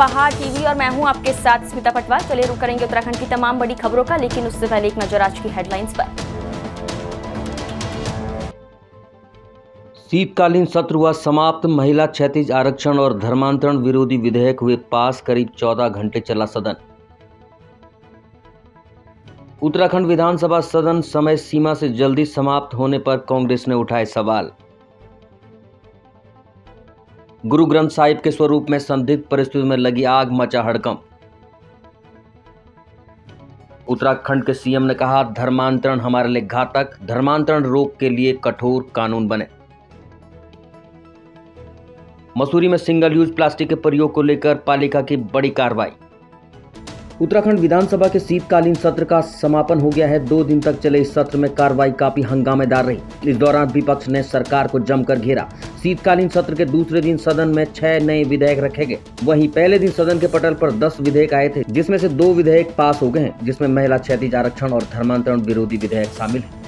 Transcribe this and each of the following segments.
पहाड़ टीवी और मैं हूं आपके साथ स्मिता पटवार। चलिए रुक करेंगे उत्तराखंड की तमाम बड़ी खबरों का, लेकिन उससे पहले एक नजर आज की हेडलाइंस पर। शीतकालीन सत्र हुआ समाप्त। महिला क्षैतिज आरक्षण और धर्मांतरण विरोधी विधेयक हुए पास। करीब 14 घंटे चला सदन। उत्तराखंड विधानसभा सदन समय सीमा से जल्दी समाप्त होने पर कांग्रेस ने उठाए सवाल। गुरु ग्रंथ साहिब के स्वरूप में संदिग्ध परिस्थितियों में लगी आग, मचा हड़कंप। उत्तराखंड के सीएम ने कहा, धर्मांतरण हमारे लिए घातक, धर्मांतरण रोक के लिए कठोर कानून बने। मसूरी में सिंगल यूज प्लास्टिक के प्रयोग को लेकर पालिका की बड़ी कार्रवाई। उत्तराखंड विधानसभा के शीतकालीन सत्र का समापन हो गया है। 2 दिन तक चले इस सत्र में कार्रवाई काफी हंगामेदार रही। इस दौरान विपक्ष ने सरकार को जमकर घेरा। शीतकालीन सत्र के दूसरे दिन सदन में 6 नए विधेयक रखे गए। वहीं पहले दिन सदन के पटल पर 10 विधेयक आए थे, जिसमें से 2 विधेयक पास हो गए हैं, जिसमें महिला क्षैतिज आरक्षण और धर्मांतरण विरोधी विधेयक शामिल है।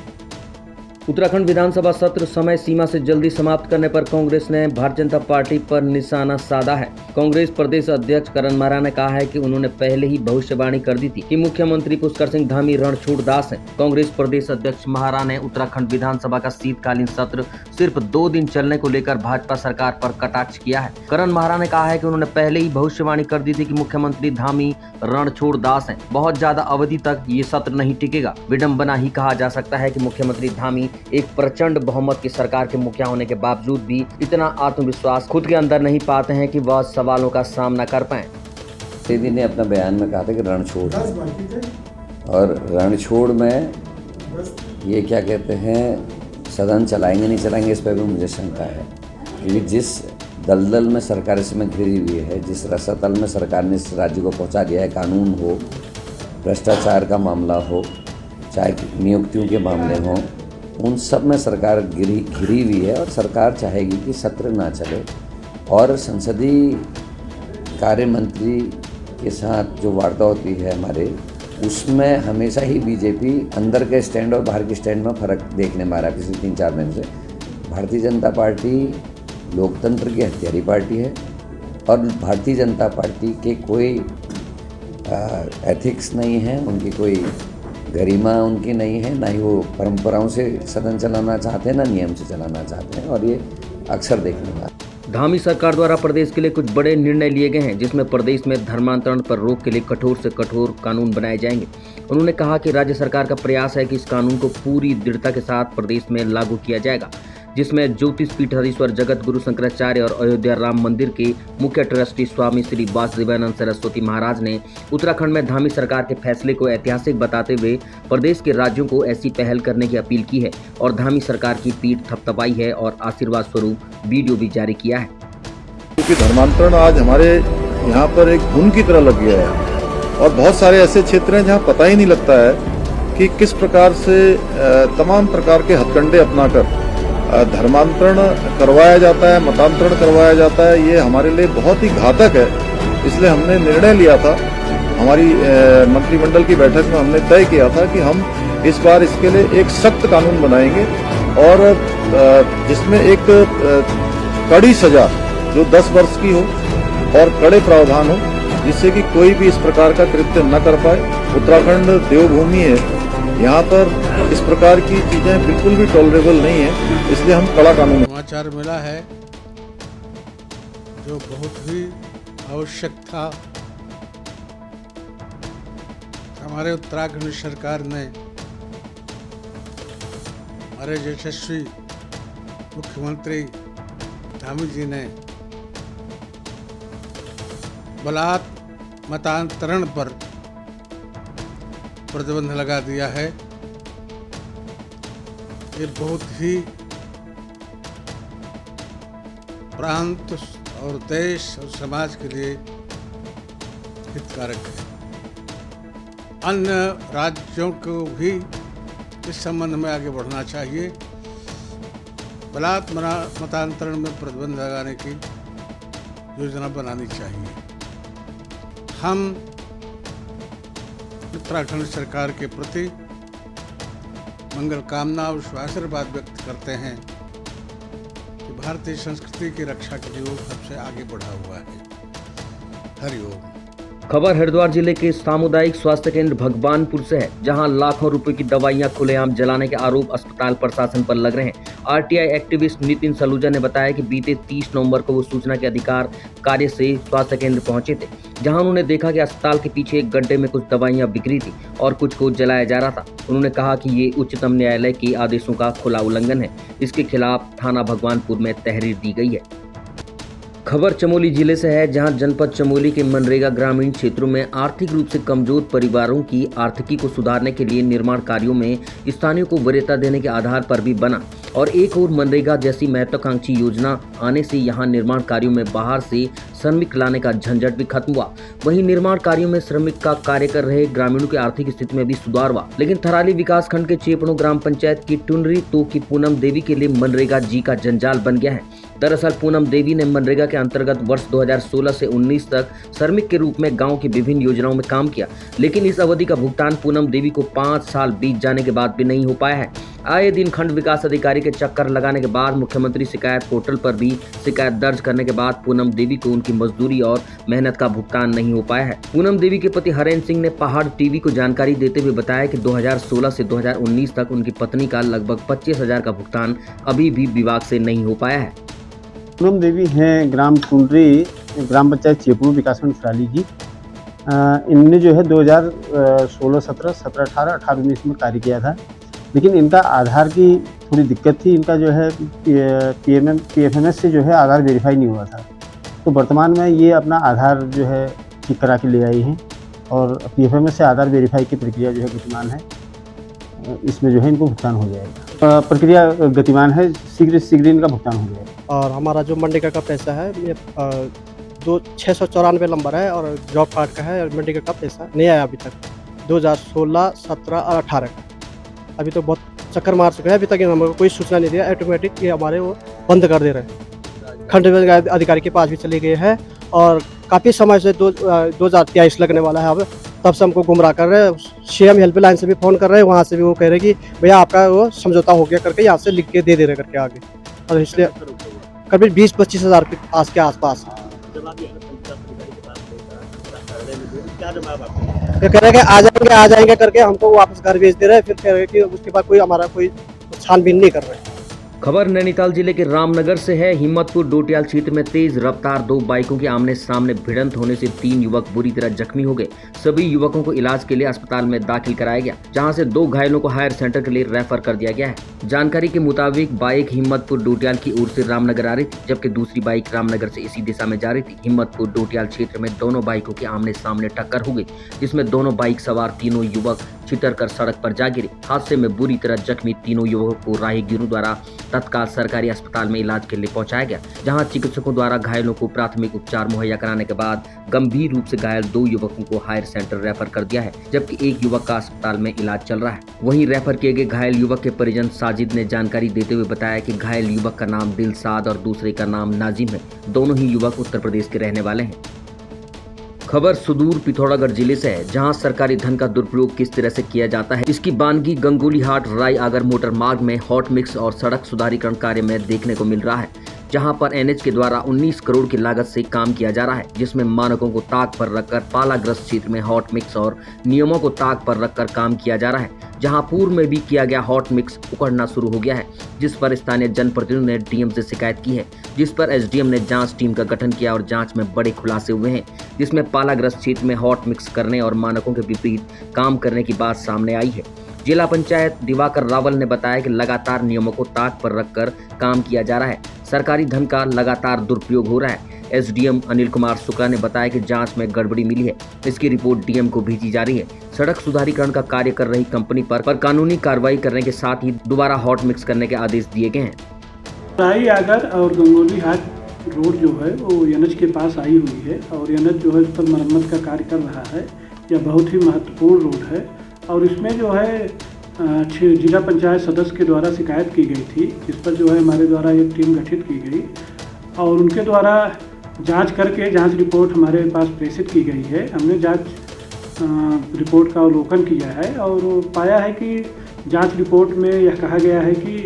उत्तराखंड विधानसभा सत्र समय सीमा से जल्दी समाप्त करने पर कांग्रेस ने भारतीय जनता पार्टी पर निशाना साधा है। कांग्रेस प्रदेश अध्यक्ष करण महारा ने कहा है कि उन्होंने पहले ही भविष्यवाणी कर दी थी कि मुख्यमंत्री पुष्कर सिंह धामी रणछोड़ दास हैं। कांग्रेस प्रदेश अध्यक्ष महारा ने उत्तराखंड विधानसभा का शीतकालीन सत्र सिर्फ 2 दिन चलने को लेकर भाजपा सरकार पर कटाक्ष किया है। करण महारा ने कहा है कि उन्होंने पहले ही भविष्यवाणी कर दी थी कि मुख्यमंत्री धामी रणछोड़ दास हैं। बहुत ज्यादा अवधि तक ये सत्र नहीं टिकेगा। विडंबना ही कहा जा सकता है कि मुख्यमंत्री धामी एक प्रचंड बहुमत की सरकार के मुखिया होने के बावजूद भी इतना आत्मविश्वास खुद के अंदर नहीं पाते हैं कि वह सवालों का सामना कर पाएं। दीदी ने अपना बयान में कहा था कि रणछोड़, और रणछोड़ में ये क्या कहते हैं, सदन चलाएंगे नहीं चलाएंगे, इस पर भी मुझे शंका है। क्योंकि जिस दलदल में सरकार इसमें घिरी हुई है, जिस रसातल में सरकार ने इस राज्य को पहुंचा दिया है, कानून हो, भ्रष्टाचार का मामला हो, चाहे नियुक्तियों के मामले हों, उन सब में सरकार घिरी हुई है। और सरकार चाहेगी कि सत्र ना चले। और संसदीय कार्य मंत्री के साथ जो वार्ता होती है हमारे, उसमें हमेशा ही बीजेपी अंदर के स्टैंड और बाहर के स्टैंड में फ़र्क देखने में आ रहा है पिछले 3-4 दिन से। भारतीय जनता पार्टी लोकतंत्र की हथियारी पार्टी है और भारतीय जनता पार्टी के कोई एथिक्स नहीं है, उनकी कोई गरिमा उनकी नहीं है, ना ही वो परंपराओं से सदन चलाना चाहते हैं, ना नियम से चलाना चाहते हैं, और ये अक्सर देखने में आता है। धामी सरकार द्वारा प्रदेश के लिए कुछ बड़े निर्णय लिए गए हैं, जिसमें प्रदेश में धर्मांतरण पर रोक के लिए कठोर से कठोर कानून बनाए जाएंगे। उन्होंने कहा कि राज्य सरकार का प्रयास है कि इस कानून को पूरी दृढ़ता के साथ प्रदेश में लागू किया जाएगा, जिसमें ज्योतिष पीठाधीश्वर जगत गुरु शंकराचार्य और अयोध्या राम मंदिर के मुख्य ट्रस्टी स्वामी श्री वासुदेवानंद सरस्वती महाराज ने उत्तराखंड में धामी सरकार के फैसले को ऐतिहासिक बताते हुए प्रदेश के राज्यों को ऐसी पहल करने की अपील की है और धामी सरकार की पीठ थपथपाई है और आशीर्वाद स्वरूप वीडियो भी जारी किया है। क्योंकि धर्मांतरण आज हमारे यहाँ पर एक गुण की तरह लग गया है और बहुत सारे ऐसे क्षेत्र हैं जहाँ पता ही नहीं लगता है कि किस प्रकार से तमाम प्रकार के हथकंडे अपनाकर धर्मांतरण करवाया जाता है, मतांतरण करवाया जाता है। ये हमारे लिए बहुत ही घातक है। इसलिए हमने निर्णय लिया था, हमारी मंत्रिमंडल की बैठक में हमने तय किया था कि हम इस बार इसके लिए एक सख्त कानून बनाएंगे और जिसमें एक कड़ी सजा जो 10 वर्ष की हो और कड़े प्रावधान हो, जिससे कि कोई भी इस प्रकार का कृत्य न कर पाए। उत्तराखंड देवभूमि है, यहाँ पर इस प्रकार की चीजें बिल्कुल भी टॉलरेबल नहीं है, इसलिए हम कड़ा कानून। समाचार मिला है जो बहुत ही आवश्यक था। हमारे उत्तराखंड सरकार ने, हमारे यशस्वी मुख्यमंत्री धामी जी ने बलात् मतांतरण पर प्रतिबंध लगा दिया है। ये बहुत ही प्रांत और देश और समाज के लिए हितकारक है। अन्य राज्यों को भी इस संबंध में आगे बढ़ना चाहिए। बलात् मतांतरण में प्रतिबंध लगाने की योजना बनानी चाहिए। हम उत्तराखंड सरकार के प्रति मंगल कामना और आशीर्वाद व्यक्त करते हैं कि भारतीय संस्कृति की रक्षा के लिए वो सबसे आगे बढ़ा हुआ है। हरिओम। खबर हरिद्वार जिले के सामुदायिक स्वास्थ्य केंद्र भगवानपुर से है, जहां लाखों रुपए की दवाइयां खुलेआम जलाने के आरोप अस्पताल प्रशासन पर लग रहे हैं। आरटीआई एक्टिविस्ट नितिन सलूजा ने बताया कि बीते 30 नवंबर को वो सूचना के अधिकार कार्य से स्वास्थ्य केंद्र पहुंचे थे, जहां उन्होंने देखा कि अस्पताल के पीछे एक गड्ढे में कुछ दवाइयां बिखरी थी और कुछ को जलाया जा रहा था। उन्होंने कहा कि ये उच्चतम न्यायालय के आदेशों का खुला उल्लंघन है। इसके खिलाफ थाना भगवानपुर में तहरीर दी गई है। खबर चमोली जिले से है, जहां जनपद चमोली के मनरेगा ग्रामीण क्षेत्रों में आर्थिक रूप से कमजोर परिवारों की आर्थिकी को सुधारने के लिए निर्माण कार्यों में स्थानीयों को वरीयता देने के आधार पर भी बना और एक और मनरेगा जैसी महत्वाकांक्षी योजना आने से यहां निर्माण कार्यों में बाहर से श्रमिक लाने का झंझट भी खत्म हुआ। वहीं निर्माण कार्यों में श्रमिक का कार्य कर रहे ग्रामीणों की आर्थिक स्थिति में भी सुधार हुआ। लेकिन थराली विकास खंड के चेपड़ो ग्राम पंचायत की टुनरी तो की पूनम देवी के लिए मनरेगा जी का जंजाल बन गया है। दरअसल पूनम देवी ने मनरेगा के अंतर्गत वर्ष 2016 से 19 तक श्रमिक के रूप में गांव की विभिन्न योजनाओं में काम किया, लेकिन इस अवधि का भुगतान पूनम देवी को 5 साल बीत जाने के बाद भी नहीं हो पाया है। आए दिन खंड विकास अधिकारी के चक्कर लगाने के बाद मुख्यमंत्री शिकायत पोर्टल पर भी शिकायत दर्ज करने के बाद पूनम देवी को उनकी मजदूरी और मेहनत का भुगतान नहीं हो पाया है। पूनम देवी के पति हरेंद्र सिंह ने पहाड़ टीवी को जानकारी देते हुए बताया कि 2016 से 2019 तक उनकी पत्नी का लगभग 25,000 का भुगतान अभी भी विभाग से नहीं हो पाया है। पूनम देवी हैं ग्राम टुंडरी ग्राम पंचायत चेपड़ू विकासखंड थराली की। इनने जो है 2016, 17, 18, 19 में कार्य किया था, लेकिन इनका आधार की थोड़ी दिक्कत थी। इनका जो है PFMS से जो है आधार वेरीफाई नहीं हुआ था, तो वर्तमान में ये अपना आधार जो है ठीक करा के ले आई हैं और PFMS से आधार वेरीफाई की प्रक्रिया जो है गतिमान है। इसमें जो है इनको भुगतान हो जाएगा। प्रक्रिया गतिमान है, शीघ्र इनका भुगतान हो जाएगा। और हमारा जो मनरेगा का पैसा है ये 694 नंबर है और जॉब कार्ड का है। और मनरेगा का पैसा नहीं आया अभी तक, 2016, 17 और 18 का। अभी तो बहुत चक्कर मार चुके हैं, अभी तक हमको कोई सूचना नहीं दिया। ऑटोमेटिक ये हमारे वो बंद कर दे रहे हैं। खंड विकास अधिकारी के पास भी चले गए हैं और काफ़ी समय से 2023 लगने वाला है, अब तब से हमको गुमराह कर रहे हैं। CM हेल्पलाइन से भी फ़ोन कर रहे हैं, वहाँ से भी वो कह रहे हैं कि भैया आपका वो समझौता हो गया करके यहाँ से लिख के दे रहे करके आगे। और इसलिए करीब 20-25 हज़ार के आसपास कह रहे हैं कि आ जाएंगे करके हमको वापस घर भेज दे रहे हैं। फिर कह रहे हैं कि उसके बाद कोई हमारा कोई छानबीन नहीं कर रहे हैं। खबर नैनीताल जिले के रामनगर से है। हिम्मतपुर डोटियाल क्षेत्र में तेज रफ्तार 2 बाइकों के आमने सामने भिड़ंत होने से 3 युवक बुरी तरह जख्मी हो गए। सभी युवकों को इलाज के लिए अस्पताल में दाखिल कराया गया, जहां से 2 घायलों को हायर सेंटर के लिए रेफर कर दिया गया है। जानकारी के मुताबिक बाइक हिम्मतपुर डोटियाल की ओर से रामनगर आ रही थी, जबकि दूसरी बाइक रामनगर से इसी दिशा में जा रही थी। हिम्मतपुर डोटियाल क्षेत्र में दोनों बाइकों के आमने सामने टक्कर हो गई, जिसमें दोनों बाइक सवार तीनों युवक छितर सड़क पर जा गिरे। हादसे में बुरी तरह जख्मी तीनों युवकों को राहगीरों द्वारा तत्काल सरकारी अस्पताल में इलाज के लिए पहुंचाया गया, जहां चिकित्सकों द्वारा घायलों को प्राथमिक उपचार मुहैया कराने के बाद गंभीर रूप से घायल 2 युवकों को हायर सेंटर रेफर कर दिया है, जबकि एक युवक का अस्पताल में इलाज चल रहा है। वहीं रेफर किए गए घायल युवक के परिजन साजिद ने जानकारी देते हुए बताया कि घायल युवक का नाम दिलसाद और दूसरे का नाम नाजिम है। दोनों ही युवक उत्तर प्रदेश के रहने वाले हैं। खबर सुदूर पिथौरागढ़ जिले से है, जहां सरकारी धन का दुरुपयोग किस तरह से किया जाता है, इसकी बानगी गंगोली हाट राय आगर मोटर मार्ग में हॉट मिक्स और सड़क सुधारीकरण कार्य में देखने को मिल रहा है, जहां पर NH के द्वारा 19 करोड़ की लागत से काम किया जा रहा है, जिसमें मानकों को ताक पर रखकर पालाग्रस्त क्षेत्र में हॉट मिक्स और नियमों को ताक पर रखकर काम किया जा रहा है। जहां पूर्व में भी किया गया हॉट मिक्स उखड़ना शुरू हो गया है, जिस पर स्थानीय जनप्रतिनिधियों ने DM से शिकायत की है, जिस पर SDM ने जांच टीम का गठन किया और जांच में बड़े खुलासे हुए हैं, जिसमें पालाग्रस्त क्षेत्र में हॉट मिक्स करने और मानकों के विपरीत काम करने की बात सामने आई है। जिला पंचायत दिवाकर रावल ने बताया कि लगातार नियमों को ताक पर रखकर काम किया जा रहा है, सरकारी धन का लगातार दुरुपयोग हो रहा है। SDM अनिल कुमार शुक्ला ने बताया कि जांच में गड़बड़ी मिली है, इसकी रिपोर्ट DM को भेजी जा रही है। सड़क सुधारीकरण का कार्य कर रही कंपनी पर कानूनी कार्रवाई करने के साथ ही दोबारा हॉट मिक्स करने के आदेश दिए गए हैं। राई आगर और गंगोली हाट रोड जो है वो NH के पास आई हुई है और NH जो है इस पर मरम्मत का कार्य कर रहा है। यह बहुत ही महत्वपूर्ण रोड है और इसमें जो है जिला पंचायत सदस्य के द्वारा शिकायत की गई थी, जिस पर जो है हमारे द्वारा एक टीम गठित की गई और उनके द्वारा जांच करके जांच रिपोर्ट हमारे पास प्रेषित की गई है। हमने जांच रिपोर्ट का अवलोकन किया है और पाया है कि जांच रिपोर्ट में यह कहा गया है कि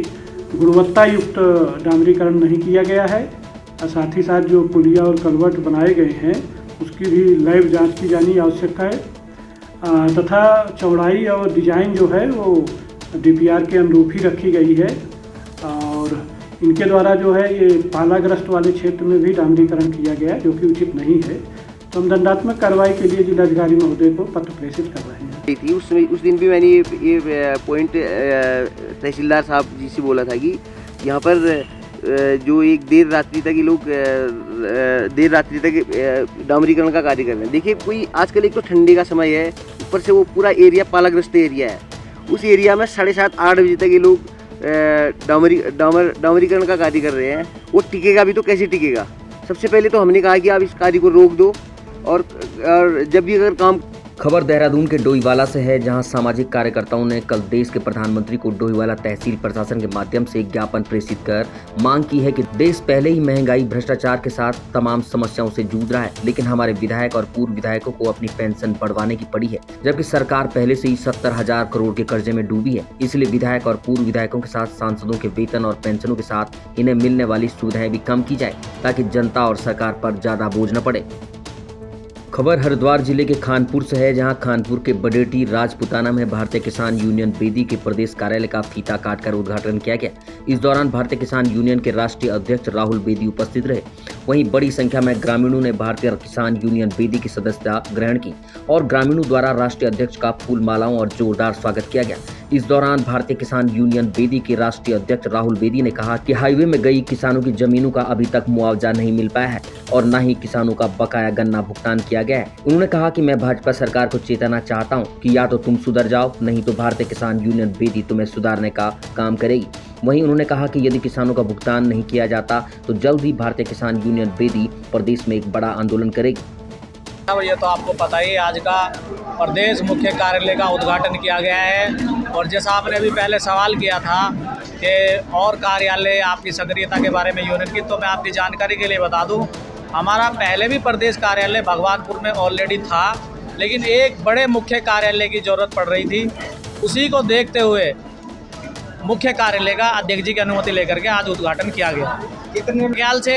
गुणवत्ता युक्त डामरीकरण नहीं किया गया है और साथ ही साथ जो पुलिया और कलवर्ट बनाए गए हैं उसकी भी लाइव जांच की जानी आवश्यक है तथा चौड़ाई और डिजाइन जो है वो डीपीआर के अनुरूप ही रखी गई है और इनके द्वारा जो है ये पालाग्रस्त वाले क्षेत्र में भी डामरीकरण किया गया है जो कि उचित नहीं है। तो हम दंडात्मक कार्रवाई के लिए जिलाधिकारी महोदय को पत्र प्रेषित कर रहे हैं। थी उस दिन भी मैंने ये पॉइंट तहसीलदार साहब जी से बोला था कि यहाँ पर जो एक देर रात्रि तक ये लोग डामरीकरण का कार्य कर रहे हैं। देखिए कोई आजकल एक तो ठंडी का समय है, ऊपर से वो पूरा एरिया पालाग्रस्त एरिया है, उस एरिया में 7:30-8 बजे तक ये लोग डामरीकरण का कार्य कर रहे हैं। वो टिकेगा भी तो कैसे टिकेगा? सबसे पहले तो हमने कहा कि आप इस कार्य को रोक दो और जब भी अगर काम। खबर देहरादून के डोईवाला से है, जहां सामाजिक कार्यकर्ताओं ने कल देश के प्रधानमंत्री को डोईवाला तहसील प्रशासन के माध्यम से एक ज्ञापन प्रेषित कर मांग की है कि देश पहले ही महंगाई, भ्रष्टाचार के साथ तमाम समस्याओं से जूझ रहा है, लेकिन हमारे विधायक और पूर्व विधायकों को अपनी पेंशन बढ़वाने की पड़ी है, जबकि सरकार पहले से ही 70,000 करोड़ के कर्जे में डूबी है। इसलिए विधायक और पूर्व विधायकों के साथ सांसदों के वेतन और पेंशनों के साथ इन्हें मिलने वाली सुविधाएं भी कम की जाए, ताकि जनता और सरकार पर ज्यादा बोझ न पड़े। खबर हरिद्वार जिले के खानपुर से है, जहां खानपुर के बडेटी राजपुताना में भारतीय किसान यूनियन बेदी के प्रदेश कार्यालय का फीता काटकर उद्घाटन किया गया। इस दौरान भारतीय किसान यूनियन के राष्ट्रीय अध्यक्ष राहुल बेदी उपस्थित रहे। वहीं बड़ी संख्या में ग्रामीणों ने भारतीय किसान यूनियन बेदी की सदस्यता ग्रहण की और ग्रामीणों द्वारा राष्ट्रीय अध्यक्ष का फूल मालाओं और जोरदार स्वागत किया गया। इस दौरान भारतीय किसान यूनियन बेदी के राष्ट्रीय अध्यक्ष राहुल बेदी ने कहा कि हाईवे में गई किसानों की जमीनों का अभी तक मुआवजा नहीं मिल पाया है और न ही किसानों का बकाया गन्ना भुगतान किया गया है। उन्होंने कहा कि मैं भाजपा सरकार को चेताना चाहता हूं कि या तो तुम सुधर जाओ, नहीं तो भारतीय किसान यूनियन बेदी तुम्हें सुधारने का काम करेगी। वहीं उन्होंने कहा कि यदि किसानों का भुगतान नहीं किया जाता तो जल्द ही भारतीय किसान यूनियन बेदी प्रदेश में एक बड़ा आंदोलन करेगी। ये तो आपको पता ही, आज का प्रदेश मुख्य कार्यालय का उद्घाटन किया गया है और जैसा आपने अभी पहले सवाल किया था कि और कार्यालय आपकी सक्रियता के बारे में यूनियन की, तो मैं आपकी जानकारी के लिए बता दूं, हमारा पहले भी प्रदेश कार्यालय भगवानपुर में ऑलरेडी था, लेकिन एक बड़े मुख्य कार्यालय की ज़रूरत पड़ रही थी। उसी को देखते हुए मुख्य कार्यालय का अध्यक्ष जी की अनुमति लेकर के आज उद्घाटन किया गया। कितने ख्याल से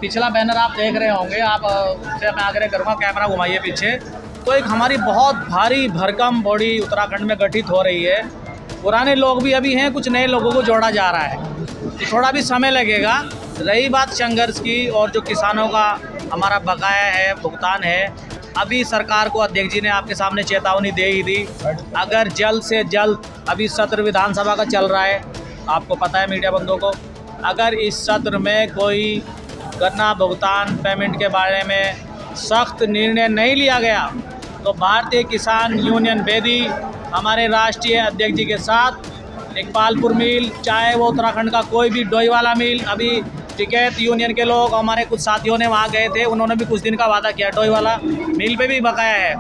पिछला बैनर आप देख रहे होंगे, आप उससे मैं आग्रह करूँगा कैमरा घुमाइए पीछे, तो एक हमारी बहुत भारी भरकम बॉडी उत्तराखंड में गठित हो रही है। पुराने लोग भी अभी हैं, कुछ नए लोगों को जोड़ा जा रहा है, तो थोड़ा भी समय लगेगा। रही बात संघर्ष की और जो किसानों का हमारा बकाया है, भुगतान है, अभी सरकार को अध्यक्ष जी ने आपके सामने चेतावनी दे ही दी। अगर जल्द से जल्द, अभी सत्र विधानसभा का चल रहा है, आपको पता है मीडिया बंधुओं को, अगर इस सत्र में कोई गन्ना भुगतान पेमेंट के बारे में सख्त निर्णय नहीं लिया गया तो भारतीय किसान यूनियन बेदी हमारे राष्ट्रीय अध्यक्ष जी के साथ इकबालपुर मिल, चाहे वो उत्तराखंड का कोई भी डोईवाला मिल, अभी टिकैत यूनियन के लोग, हमारे कुछ साथियों ने वहाँ गए थे, उन्होंने भी कुछ दिन का वादा किया, डोईवाला मिल पे भी बकाया है।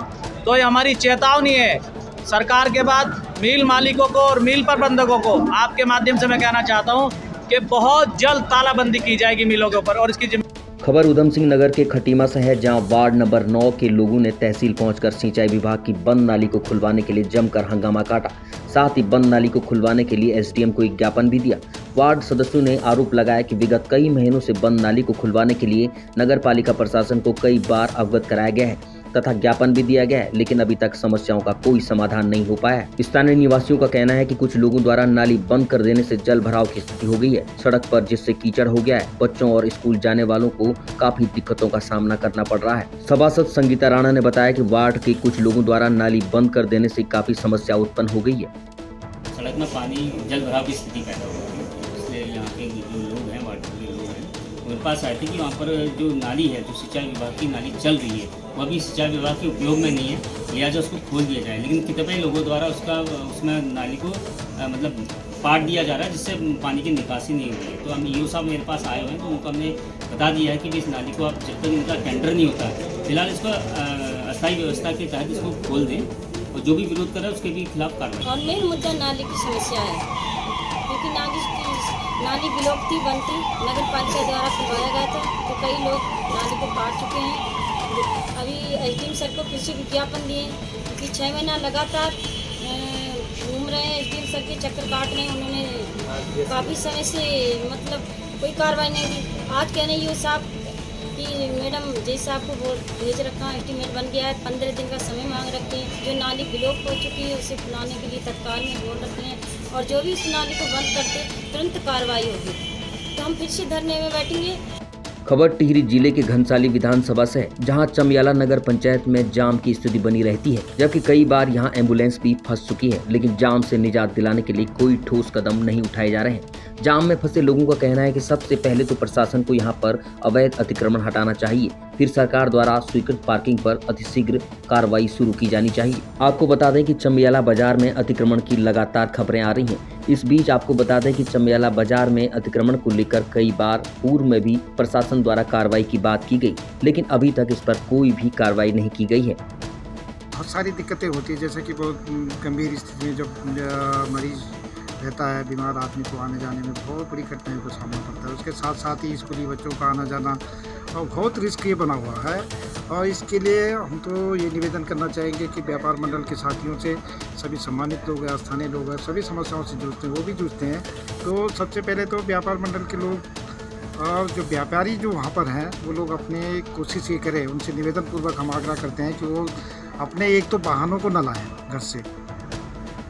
तो ये हमारी चेतावनी है सरकार के बाद मिल मालिकों को और मिल प्रबंधकों को। आपके माध्यम से मैं कहना चाहता हूँ कि बहुत जल्द तालाबंदी की जाएगी मिलों के ऊपर और इसकी खबर उधम सिंह नगर के खटीमा से है, जहां वार्ड नंबर 9 के लोगों ने तहसील पहुंचकर सिंचाई विभाग की बंद नाली को खुलवाने के लिए जमकर हंगामा काटा। साथ ही बंद नाली को खुलवाने के लिए एसडीएम को एक ज्ञापन भी दिया। वार्ड सदस्यों ने आरोप लगाया कि विगत कई महीनों से बंद नाली को खुलवाने के लिए नगर पालिका प्रशासन को कई बार अवगत कराया गया है तथा ज्ञापन भी दिया गया है, लेकिन अभी तक समस्याओं का कोई समाधान नहीं हो पाया है। स्थानीय निवासियों का कहना है कि कुछ लोगों द्वारा नाली बंद कर देने से जल भराव की स्थिति हो गई है सड़क पर, जिससे कीचड़ हो गया है। बच्चों और स्कूल जाने वालों को काफी दिक्कतों का सामना करना पड़ रहा है। सभासद संगीता राणा ने बताया कि वार्ड के कुछ लोगों द्वारा नाली बंद कर देने से काफी समस्या उत्पन्न हो गई है। सड़क में पानी जल भराव की स्थिति पैदा हो गई है, इसलिए यहाँ के जो लोग हैं, वार्ड के लोग हैं, मेरे पास आए थे कि वहाँ पर जो नाली है, जो सिंचाई विभाग की नाली चल रही है, वो अभी सिंचाई विभाग के उपयोग में नहीं है, लिहाजा उसको खोल दिया जाए। लेकिन कितने लोगों द्वारा उसमें नाली को मतलब पाट दिया जा रहा है, जिससे पानी की निकासी नहीं हो रही है। तो हम ईओ साहब मेरे पास आए हुए हैं, तो उनको हमने बता दिया है कि इस नाली को आप जब तक इनका टेंडर नहीं होता है, फिलहाल इसको अस्थायी व्यवस्था के तहत इसको खोल दें और जो भी विरोध करे उसके भी खिलाफ कार्रवाई। और मेन मुद्दा नाली की समस्या है, क्योंकि नाली विलोपती बनती नगर पालिका द्वारा खुलवाया गया था, तो कई लोग नाली को काट चुके हैं। अभी एसडीएम सर को कृषि विज्ञापन दिए कि 6 महीना लगातार घूम रहे हैं, एसडीएम सर के चक्कर काट रहे हैं। उन्होंने काफ़ी समय से मतलब कोई कार्रवाई नहीं की। आज कहने ईओ साहब कि मैडम जैसे आपको भेज रखा है, एस्टीमेट बन गया है, 15 दिन का समय मांग रखे हैं। जो नाली ब्लॉक हो चुकी है उसे खुलाने के लिए तत्काल में बोल रखे हैं और जो भी उस नाली को बंद करते तुरंत कार्रवाई होगी। तो हम फिर से धरने में बैठेंगे। खबर टिहरी जिले के घनसाली विधानसभा से है, जहां चमियाला नगर पंचायत में जाम की स्थिति बनी रहती है, जबकि कई बार यहां एम्बुलेंस भी फंस चुकी है, लेकिन जाम से निजात दिलाने के लिए कोई ठोस कदम नहीं उठाए जा रहे हैं। जाम में फंसे लोगों का कहना है कि सबसे पहले तो प्रशासन को यहां पर अवैध अतिक्रमण हटाना चाहिए, फिर सरकार द्वारा स्वीकृत पार्किंग पर अतिशीघ्र कार्रवाई शुरू की जानी चाहिए। आपको बता दें कि चमियाला बाजार में अतिक्रमण की लगातार खबरें आ रही हैं। इस बीच आपको बता दें कि चमियाला बाजार में अतिक्रमण को लेकर कई बार पूर्व में भी प्रशासन द्वारा कार्रवाई की बात की गई, लेकिन अभी तक इस पर कोई भी कार्रवाई नहीं की गई है। बहुत सारी दिक्कतें होती है, जैसे कि बहुत गंभीर स्थिति में जब मरीज रहता है, बीमार आदमी को आने जाने में बहुत बड़ी कठिनाइयों का सामना पड़ता है। उसके साथ साथ ही स्कूली बच्चों का आना जाना और बहुत रिस्क ये बना हुआ है। और इसके लिए हम तो ये निवेदन करना चाहेंगे कि व्यापार मंडल के साथियों से, सभी सम्मानित लोग हैं, स्थानीय लोग हैं, सभी समस्याओं से जूझते हैं, वो भी जूझते हैं। तो सबसे पहले तो व्यापार मंडल के लोग और जो व्यापारी जो वहाँ पर हैं वो लोग अपने कोशिश ये करें, उनसे निवेदन पूर्वक हम आग्रह करते हैं कि वो अपने एक तो वाहनों को न लाएं घर से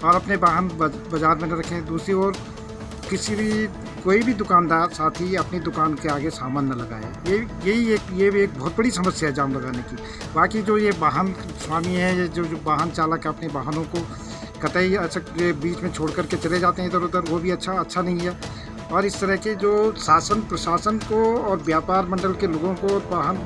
और अपने वाहन बाजार में न रखें। दूसरी ओर किसी भी कोई भी दुकानदार साथी अपनी दुकान के आगे सामान न लगाए। ये भी एक बहुत बड़ी समस्या है जाम लगाने की। बाकी जो ये वाहन स्वामी है, ये जो वाहन चालक अपने वाहनों को कतई ऐसे बीच में छोड़ करके चले जाते हैं इधर उधर, वो भी अच्छा नहीं है। और इस तरह के जो शासन प्रशासन को और व्यापार मंडल के लोगों को वाहन।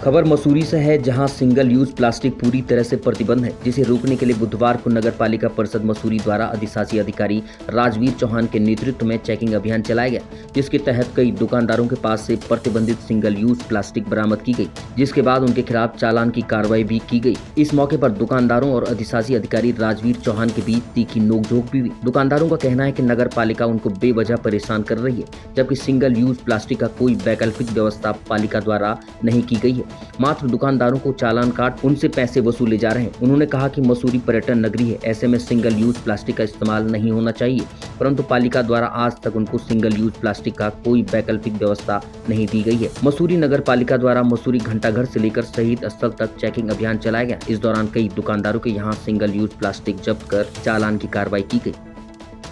खबर मसूरी से है, जहां सिंगल यूज प्लास्टिक पूरी तरह से प्रतिबंध है, जिसे रोकने के लिए बुधवार को नगर पालिका परिषद मसूरी द्वारा अधिशासी अधिकारी राजवीर चौहान के नेतृत्व में चेकिंग अभियान चलाया गया, जिसके तहत कई दुकानदारों के पास से प्रतिबंधित सिंगल यूज प्लास्टिक बरामद की गई, जिसके बाद उनके खिलाफ चालान की कार्रवाई भी की गई। इस मौके पर दुकानदारों और अधिशासी अधिकारी राजवीर चौहान के बीच तीखी नोकझोंक भी हुई। दुकानदारों का कहना है कि नगर पालिका उनको बेवजह परेशान कर रही है, जबकि सिंगल यूज प्लास्टिक का कोई वैकल्पिक व्यवस्था पालिका द्वारा नहीं की गई है, मात्र दुकानदारों को चालान काट उनसे पैसे वसूले जा रहे हैं। उन्होंने कहा कि मसूरी पर्यटन नगरी है, ऐसे में सिंगल यूज प्लास्टिक का इस्तेमाल नहीं होना चाहिए, परंतु पालिका द्वारा आज तक उनको सिंगल यूज प्लास्टिक का कोई वैकल्पिक व्यवस्था नहीं दी गई है। मसूरी नगर पालिका द्वारा मसूरी घंटाघर से लेकर शहीद स्थल तक चेकिंग अभियान चलाया गया। इस दौरान कई दुकानदारों के यहाँ सिंगल यूज प्लास्टिक जब्त कर चालान की कार्रवाई की गई।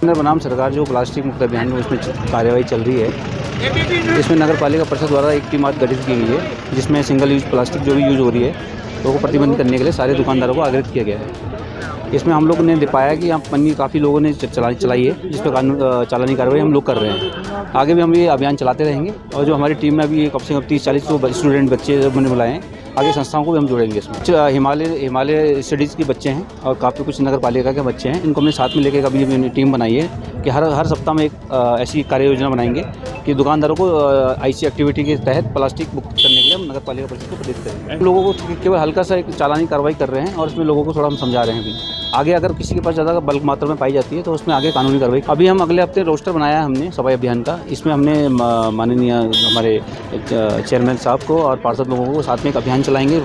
बनाम सरकार जो प्लास्टिक मुक्त अभियान में उसमें कार्यवाही चल रही है, इसमें नगर पालिका परिषद द्वारा एक टीम आज गठित की गई है, जिसमें सिंगल यूज प्लास्टिक जो भी यूज हो रही है तो वो प्रतिबंध करने के लिए सारे दुकानदारों को आग्रह किया गया है। इसमें हम लोगों ने पाया कि यहाँ पन्नी काफ़ी लोगों ने चलाई है, जिस पर कानून चालानी कार्रवाई हम लोग कर रहे हैं। आगे भी हम ये अभियान चलाते रहेंगे और जो हमारी टीम में अभी कम से कम 30-40 स्टूडेंट बच्चे मैंने बुलाए हैं, आगे संस्थाओं को भी हम जोड़ेंगे इसमें। हिमालय स्टडीज़ के बच्चे हैं और काफ़ी कुछ नगर पालिका के बच्चे हैं, इनको हमने साथ में लेकर अभी टीम बनाई है कि हर सप्ताह में एक ऐसी कार्य योजना बनाएंगे कि दुकानदारों को ऐसी एक्टिविटी के तहत प्लास्टिक मुक्त करने के लिए हम नगर पालिका परिषद को प्रेरित करेंगे। लोगों को केवल हल्का सा एक चालानी कार्रवाई कर रहे हैं और इसमें लोगों को थोड़ा हम समझा रहे हैं। अभी आगे अगर किसी के पास ज़्यादा बल्क मात्रा में पाई जाती है तो उसमें आगे कानूनी कार्रवाई। अभी हम अगले हफ्ते रोस्टर बनाया है हमने सफाई अभियान का, इसमें हमने माननीय हमारे चेयरमैन साहब को और पार्षद लोगों को साथ में एक अभियान चलाएंगे,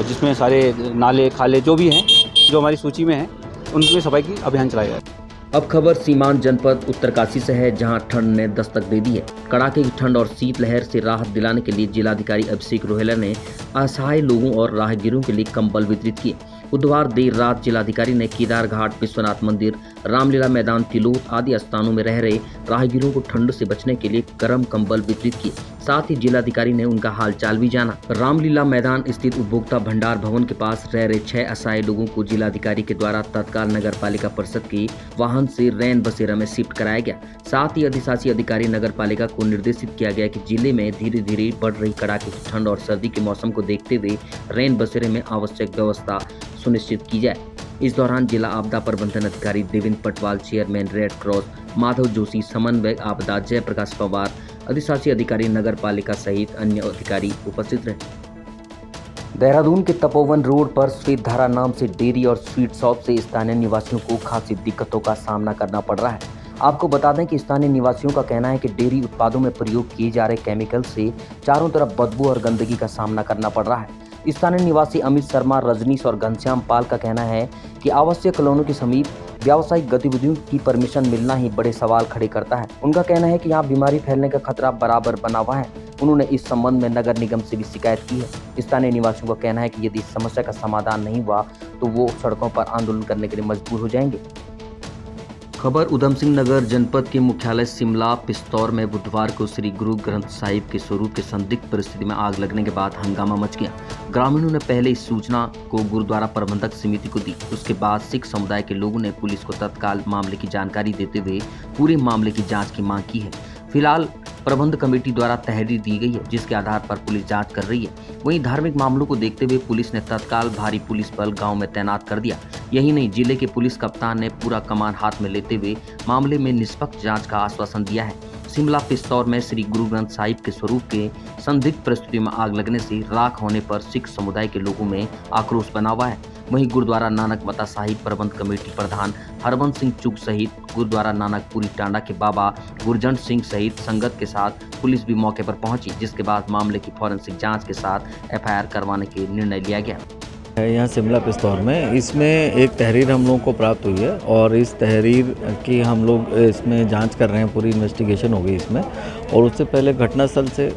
जिसमें सारे नाले खाले जो भी हैं जो हमारी सूची में हैं उनमें सफाई की अभियान चलाया जाए। अब खबर सीमांत जनपद उत्तरकाशी से है, जहां ठंड ने दस्तक दे दी है। कड़ाके की ठंड और शीतलहर से राहत दिलाने के लिए जिलाधिकारी अभिषेक रोहेला ने असहाय लोगों और राहगीरों के लिए कंबल वितरित किए। बुधवार देर रात जिलाधिकारी ने केदार घाट, विश्वनाथ मंदिर, रामलीला मैदान, तिलोत आदि स्थानों में रह रहे राहगीरों को ठंड से बचने के लिए गर्म कंबल वितरित किए। साथ ही जिलाधिकारी ने उनका हालचाल भी जाना। रामलीला मैदान स्थित उपभोक्ता भंडार भवन के पास रह रहे 6 असहाय लोगों को जिलाधिकारी के द्वारा तत्काल नगर पालिका परिषद के वाहन से रैन बसेरा में शिफ्ट कराया गया। साथ ही अधिशासी अधिकारी नगर पालिका को निर्देशित किया गया कि जिले में धीरे धीरे बढ़ रही कड़ाके की ठंड और सर्दी के मौसम को देखते हुए रैन बसेरे में आवश्यक व्यवस्था सुनिश्चित की जाए। इस दौरान जिला आपदा प्रबंधन अधिकारी Devendra Patwal, chairman red cross Madhav Joshi, समन्वय आपदा जयप्रकाश पवार, अधिशासी अधिकारी नगर पालिका सहित अन्य अधिकारी उपस्थित रहे। देहरादून के तपोवन रोड पर श्वेत धारा नाम से डेयरी और स्वीट शॉप से स्थानीय निवासियों को खासी दिक्कतों का सामना करना पड़ रहा है। आपको बता दें कि स्थानीय निवासियों का कहना है कि डेयरी उत्पादों में प्रयोग किए जा रहे केमिकल से चारों तरफ बदबू और गंदगी का सामना करना पड़ रहा है। स्थानीय निवासी अमित शर्मा, रजनीश और घनश्याम पाल का कहना है कि आवासीय कॉलोनियों के समीप व्यावसायिक गतिविधियों की परमिशन मिलना ही बड़े सवाल खड़े करता है। उनका कहना है कि यहाँ बीमारी फैलने का खतरा बराबर बना हुआ है। उन्होंने इस संबंध में नगर निगम से भी शिकायत की है। स्थानीय निवासियों का कहना है कि यदि इस समस्या का समाधान नहीं हुआ तो वो सड़कों पर आंदोलन करने के लिए मजबूर हो जाएंगे। खबर उधम सिंह नगर जनपद के मुख्यालय शिमला पिस्तौर में बुधवार को श्री गुरु ग्रंथ साहिब के स्वरूप के संदिग्ध परिस्थिति में आग लगने के बाद हंगामा मच गया। ग्रामीणों ने पहले इस सूचना को गुरुद्वारा प्रबंधक समिति को दी। उसके बाद सिख समुदाय के लोगों ने पुलिस को तत्काल मामले की जानकारी देते हुए पूरे मामले की जांच की मांग की है। फिलहाल प्रबंध कमेटी द्वारा तहरीर दी गई है, जिसके आधार पर पुलिस जांच कर रही है। वहीं धार्मिक मामलों को देखते हुए पुलिस ने तत्काल भारी पुलिस बल गांव में तैनात कर दिया। यही नहीं, जिले के पुलिस कप्तान ने पूरा कमान हाथ में लेते हुए मामले में निष्पक्ष जांच का आश्वासन दिया है। शिमला पिस्तौर में श्री गुरु ग्रंथ साहिब के स्वरूप के संदिग्ध परिस्थिति में आग लगने से राख होने पर सिख समुदाय के लोगों में आक्रोश बना हुआ है। वहीं गुरुद्वारा नानक मता साहिब प्रबंध कमेटी प्रधान हरबंस सिंह चुग सहित गुरुद्वारा नानकपुरी टांडा के बाबा गुरजंट सिंह सहित संगत के साथ पुलिस भी मौके पर पहुंची, जिसके बाद मामले की फॉरेंसिक जांच के साथ एफआईआर करवाने के निर्णय लिया गया। यहाँ शिमला पिस्तौर में इसमें एक तहरीर हम लोगों को प्राप्त हुई है और इस तहरीर की हम लोग इसमें जांच कर रहे हैं। पूरी इन्वेस्टिगेशन हो गई इसमें। और उससे पहले घटनास्थल से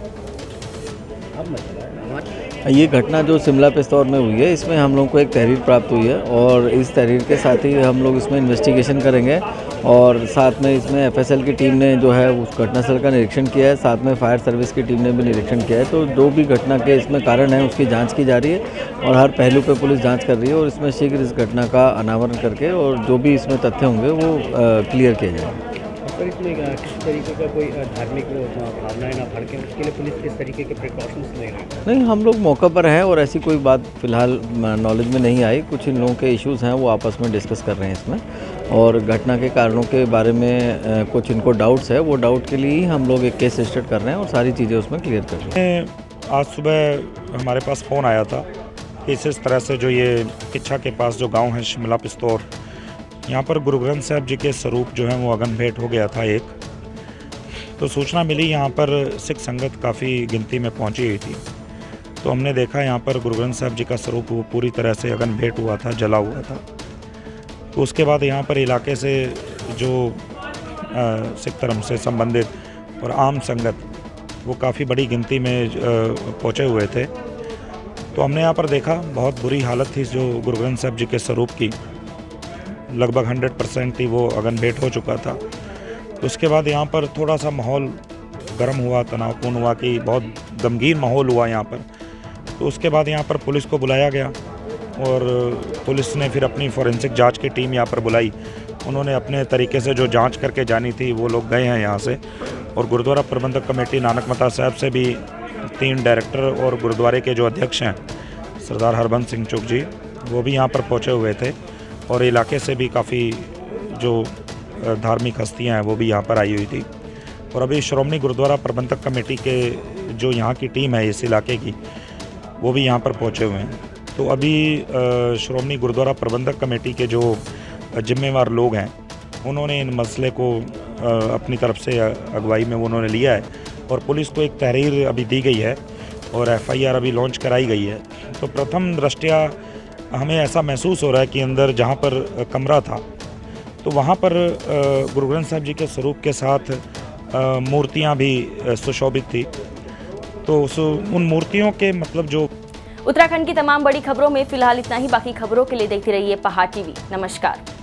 ये घटना जो शिमला पिस्तौर में हुई है, इसमें हम लोग को एक तहरीर प्राप्त हुई है और इस तहरीर के साथ ही हम लोग इसमें इन्वेस्टिगेशन करेंगे। और साथ में इसमें एफएसएल की टीम ने जो है उस घटनास्थल का निरीक्षण किया है, साथ में फायर सर्विस की टीम ने भी निरीक्षण किया है। तो जो भी घटना के इसमें कारण है उसकी जांच की जा रही है और हर पहलू पे पुलिस जांच कर रही है और इसमें शीघ्र इस घटना का अनावरण करके और जो भी इसमें तथ्य होंगे वो क्लियर किए जाएंगे। सर, इसमें किसी तरीके का कोई धार्मिक भावनाएं ना भड़के, उसके लिए पुलिस किस तरीके के प्रिकॉशंस ले रही है? नहीं, हम लोग मौका पर हैं और ऐसी कोई बात फिलहाल नॉलेज में नहीं आई। कुछ इन लोगों के इश्यूज़ हैं, वो आपस में डिस्कस कर रहे हैं इसमें। और घटना के कारणों के बारे में कुछ इनको डाउट्स है, वो डाउट के लिए ही हम लोग एक केस रजिस्टर कर रहे हैं और सारी चीज़ें उसमें क्लियर कर रहे हैं। आज सुबह हमारे पास फ़ोन आया था कि इस तरह से जो ये किच्छा के पास जो गाँव है शिमला पिस्तौर, यहाँ पर गुरु ग्रंथ साहिब जी के स्वरूप जो है वो अगन भेंट हो गया था एक। तो सूचना मिली, यहाँ पर सिख संगत काफ़ी गिनती में पहुँची हुई थी। तो हमने देखा यहाँ पर गुरु ग्रंथ साहिब जी का स्वरूप वो पूरी तरह से अगन भेंट हुआ था, जला हुआ था। तो उसके बाद यहाँ पर इलाके से जो सिख धर्म से संबंधित और आम संगत वो काफ़ी बड़ी गिनती में पहुँचे हुए थे। तो हमने यहाँ पर देखा बहुत बुरी हालत थी जो गुरु ग्रंथ साहिब जी के स्वरूप की, लगभग 100% ही वो अगन भेंट हो चुका था। तो उसके बाद यहाँ पर थोड़ा सा माहौल गर्म हुआ, तनावपूर्ण हुआ कि बहुत गमगीन माहौल हुआ यहाँ पर। तो उसके बाद यहाँ पर पुलिस को बुलाया गया और पुलिस ने फिर अपनी फॉरेंसिक जांच की टीम यहाँ पर बुलाई। उन्होंने अपने तरीके से जो जांच करके जानी थी वो लोग गए हैं यहाँ से। और गुरुद्वारा प्रबंधक कमेटी नानक मता साहब से भी 3 डायरेक्टर और गुरुद्वारे के जो अध्यक्ष हैं सरदार हरबंस सिंह चुग जी, वो भी यहाँ पर पहुँचे हुए थे। और इलाके से भी काफ़ी जो धार्मिक हस्तियां हैं वो भी यहाँ पर आई हुई थी। और अभी श्रोमणी गुरुद्वारा प्रबंधक कमेटी के जो यहाँ की टीम है इस इलाके की, वो भी यहाँ पर पहुँचे हुए हैं। तो अभी श्रोमणी गुरुद्वारा प्रबंधक कमेटी के जो जिम्मेवार लोग हैं उन्होंने इन मसले को अपनी तरफ से अगुवाई में उन्होंने लिया है और पुलिस को एक तहरीर अभी दी गई है और एफआईआर अभी लॉन्च कराई गई है। तो प्रथम दृष्टया हमें ऐसा महसूस हो रहा है कि अंदर जहाँ पर कमरा था तो वहाँ पर गुरु ग्रंथ साहिब जी के स्वरूप के साथ मूर्तियाँ भी सुशोभित थी। तो उन मूर्तियों के मतलब जो उत्तराखंड की तमाम बड़ी खबरों में फिलहाल इतना ही। बाकी खबरों के लिए देखते रहिए पहाड़ टीवी। नमस्कार।